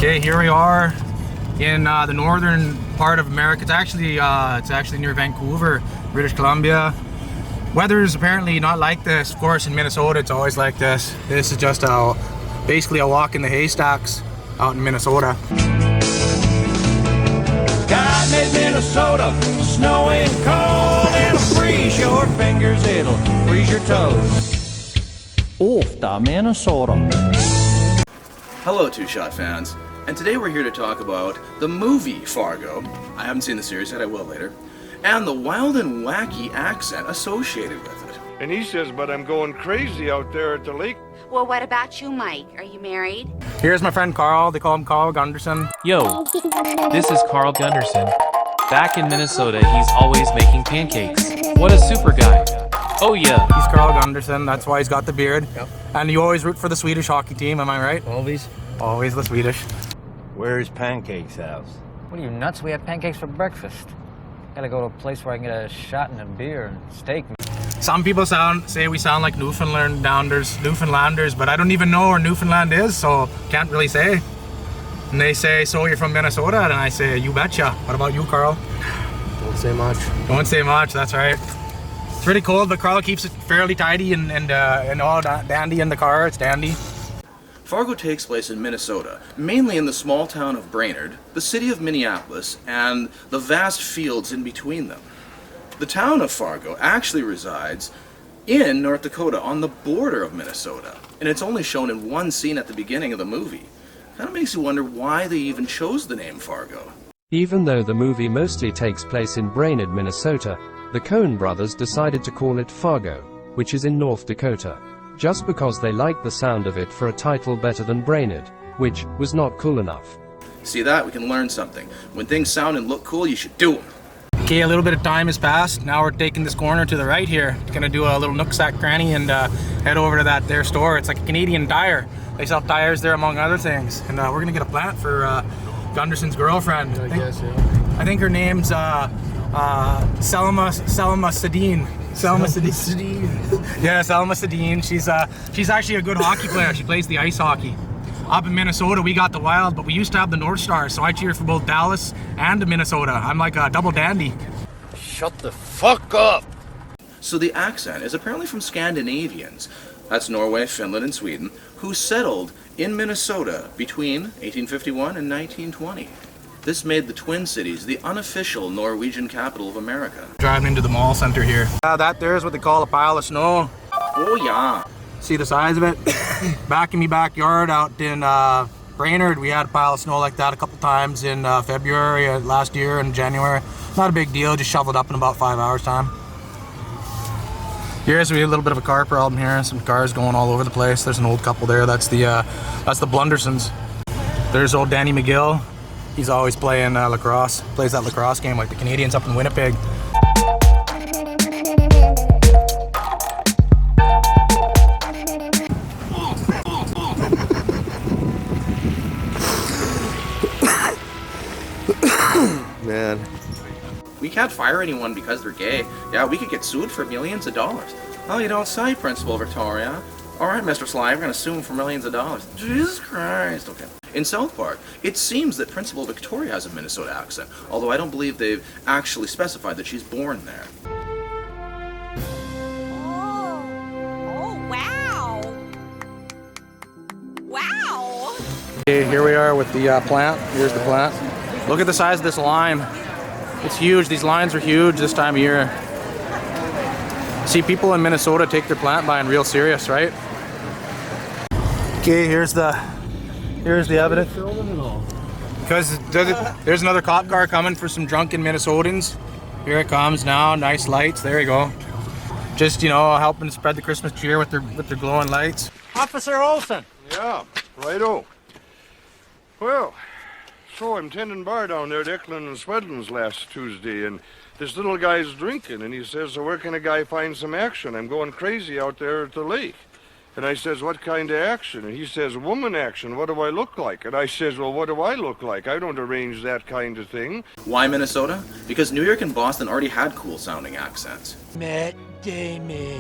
Okay, here we are in the northern part of America. It's actually near Vancouver, British Columbia. Weather is apparently not like this. Of course, in Minnesota, it's always like this. This is just basically a walk in the haystacks out in Minnesota. God made Minnesota, snowing cold, it'll freeze your fingers, it'll freeze your toes. Off to Minnesota. Hello, Two Shot fans, and today we're here to talk about the movie Fargo. I haven't seen the series yet, I will later. And the wild and wacky accent associated with it. And he says, but I'm going crazy out there at the lake. Well, what about you, Mike? Are you married? Here's my friend Carl. They call him Carl Gunderson. Yo, this is Carl Gunderson. Back in Minnesota, he's always making pancakes. What a super guy. Oh yeah. He's Carl Gunderson, that's why he's got the beard. Yep. And you always root for the Swedish hockey team, am I right? Always. Always the Swedish. Where's Pancake's house? What are you, nuts? We had pancakes for breakfast. Gotta go to a place where I can get a shot and a beer and steak. Some people say we sound like Newfoundlanders, but I don't even know where Newfoundland is, so can't really say. And they say, so you're from Minnesota? And I say, you betcha. What about you, Carl? Don't say much. Don't say much, that's right. It's really cold, but Carl keeps it fairly tidy and all dandy in the car. It's dandy. Fargo takes place in Minnesota, mainly in the small town of Brainerd, the city of Minneapolis, and the vast fields in between them. The town of Fargo actually resides in North Dakota on the border of Minnesota, and it's only shown in one scene at the beginning of the movie. Kind of makes you wonder why they even chose the name Fargo. Even though the movie mostly takes place in Brainerd, Minnesota, the Coen brothers decided to call it Fargo, which is in North Dakota, just because they liked the sound of it for a title better than Brainerd, which was not cool enough. See that? We can learn something. When things sound and look cool, you should do them. Okay, a little bit of time has passed. Now we're taking this corner to the right here. Gonna do a little nooksack cranny and head over to their store. It's like a Canadian tire. They sell tires there among other things. And we're gonna get a plant for Gunderson's girlfriend. I think her name's Selma Sedin. Selma Sedin. Yeah, Selma Sedin. She's actually a good hockey player. She plays the ice hockey. Up in Minnesota, we got the Wild, but we used to have the North Stars, so I cheer for both Dallas and Minnesota. I'm like a double dandy. Shut the fuck up! So the accent is apparently from Scandinavians, that's Norway, Finland, and Sweden, who settled in Minnesota between 1851 and 1920. This made the Twin Cities the unofficial Norwegian capital of America. Driving into the mall center here. That there is what they call a pile of snow. Oh yeah. See the size of it? Back in my backyard out in Brainerd, we had a pile of snow like that a couple times in February last year and January. Not a big deal, just shoveled up in about 5 hours time. Here's a little bit of a car problem here. Some cars going all over the place. There's an old couple there. That's the Blundersons. There's old Danny McGill. He's always playing lacrosse. Plays that lacrosse game like the Canadians up in Winnipeg. Man. We can't fire anyone because they're gay. Yeah, we could get sued for millions of dollars. Oh, you don't say, Principal Victoria. All right, Mr. Sly, we're going to sue him for millions of dollars. Jesus Christ. Okay. In South Park, it seems that Principal Victoria has a Minnesota accent, although I don't believe they've actually specified that she's born there. Oh, wow. Wow. Okay, here we are with the plant. Here's the plant. Look at the size of this line. It's huge. These lines are huge this time of year. See, people in Minnesota take their plant buying real serious, right? Okay, here's the evidence. Because there's another cop car coming for some drunken Minnesotans. Here it comes now. Nice lights. There you go. Just, you know, helping spread the Christmas cheer with their glowing lights. Officer Olson! Yeah, righto. Well, so I'm tending bar down there at Eklund and Swedlin's last Tuesday, and this little guy's drinking, and he says, so where can a guy find some action? I'm going crazy out there at the lake. And I says, what kind of action? And he says, woman action. What do I look like? And I says, well, what do I look like? I don't arrange that kind of thing. Why Minnesota? Because New York and Boston already had cool-sounding accents. Matt Damon.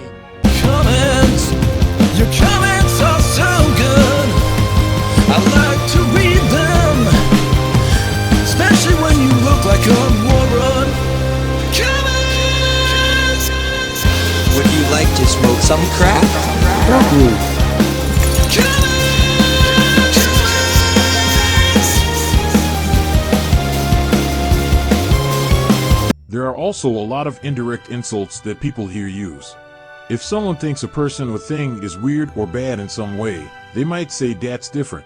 Comments, your comments are so good. I like to read them. are also a lot of indirect insults that people here use. If someone thinks a person or thing is weird or bad in some way, they might say that's different.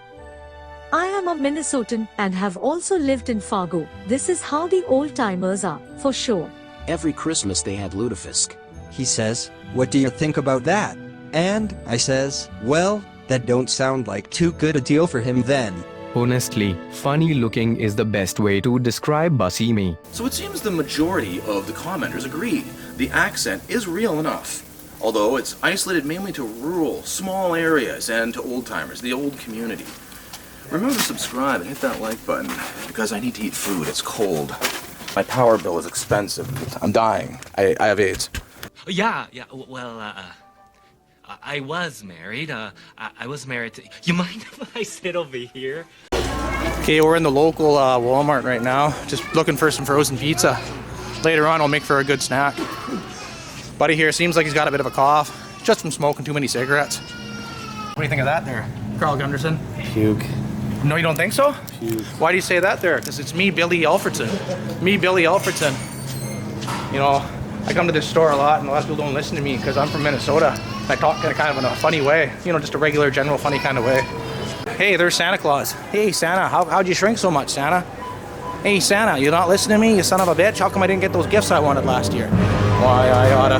I am a Minnesotan and have also lived in Fargo. This is how the old-timers are, for sure. Every Christmas they had lutefisk. He says, "What do you think about that?" And I says, "Well, that don't sound like too good a deal for him then." Honestly, funny looking is the best way to describe Basimi. So it seems the majority of the commenters agree. The accent is real enough, although it's isolated mainly to rural, small areas and to old-timers, the old community. Remember to subscribe and hit that like button, because I need to eat food. It's cold. My power bill is expensive. I'm dying. I have AIDS. Yeah, well, I was married. I was married to... You mind if I sit over here? Okay, we're in the local Walmart right now, just looking for some frozen pizza. Later on, I'll make for a good snack. Buddy here seems like he's got a bit of a cough, just from smoking too many cigarettes. What do you think of that there, Carl Gunderson? Puke. No, you don't think so? Puke. Why do you say that there? Because it's me, Billy Alfredson. Me, Billy Alfredson. You know, I come to this store a lot, and a lot of people don't listen to me because I'm from Minnesota. I talk kind of in a funny way, you know, just a regular, general, funny kind of way. Hey, there's Santa Claus. Hey, Santa, how'd you shrink so much, Santa? Hey, Santa, you not listening to me, you son of a bitch? How come I didn't get those gifts I wanted last year? Why, I oughta...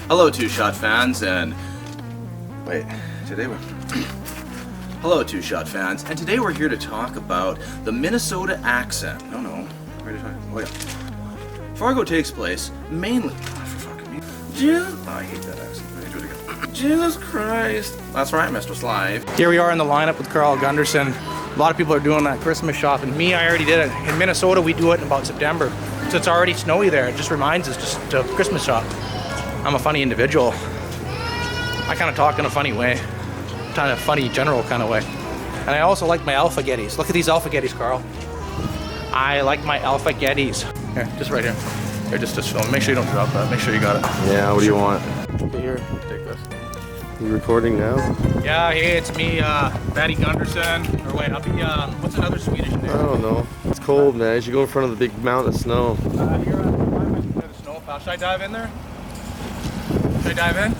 Hello, Two-Shot fans, and... Wait, today we're... Hello, Two-Shot fans, and today we're here to talk about the Minnesota accent. Oh, no. Where did I... Oh, yeah. Fargo takes place mainly... Oh, for fucking me. I hate that accent. Let me do it again. Jesus Christ. That's right, Mr. Slive. Here we are in the lineup with Carl Gunderson. A lot of people are doing that Christmas shopping. Me, I already did it. In Minnesota, we do it in about September. So it's already snowy there. It just reminds us just to Christmas shop. I'm a funny individual. I kind of talk in a funny way. Kind of funny, general kind of way. And I also like my alpha-getties. Look at these alpha-getties, Carl. I like my alpha-getties. Here, just right here. Here, just film. Make sure you don't drop that. Make sure you got it. Yeah, what do you want? Here, take this. You recording now? Yeah, hey, it's me, Batty Gunderson. Or wait, I'll be, what's another Swedish name? I don't know. It's cold, man. You should go in front of the big mountain of snow. Here, I'm the snowplow. Should I dive in there? Should I dive in?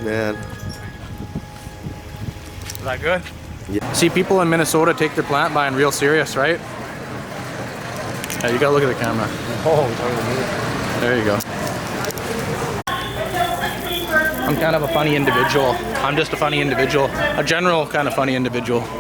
Man. Is that good? Yeah. See, people in Minnesota take their plant buying real serious, right? Yeah, you gotta look at the camera. Oh, there you go. I'm kind of a funny individual. I'm just a funny individual. A general kind of funny individual.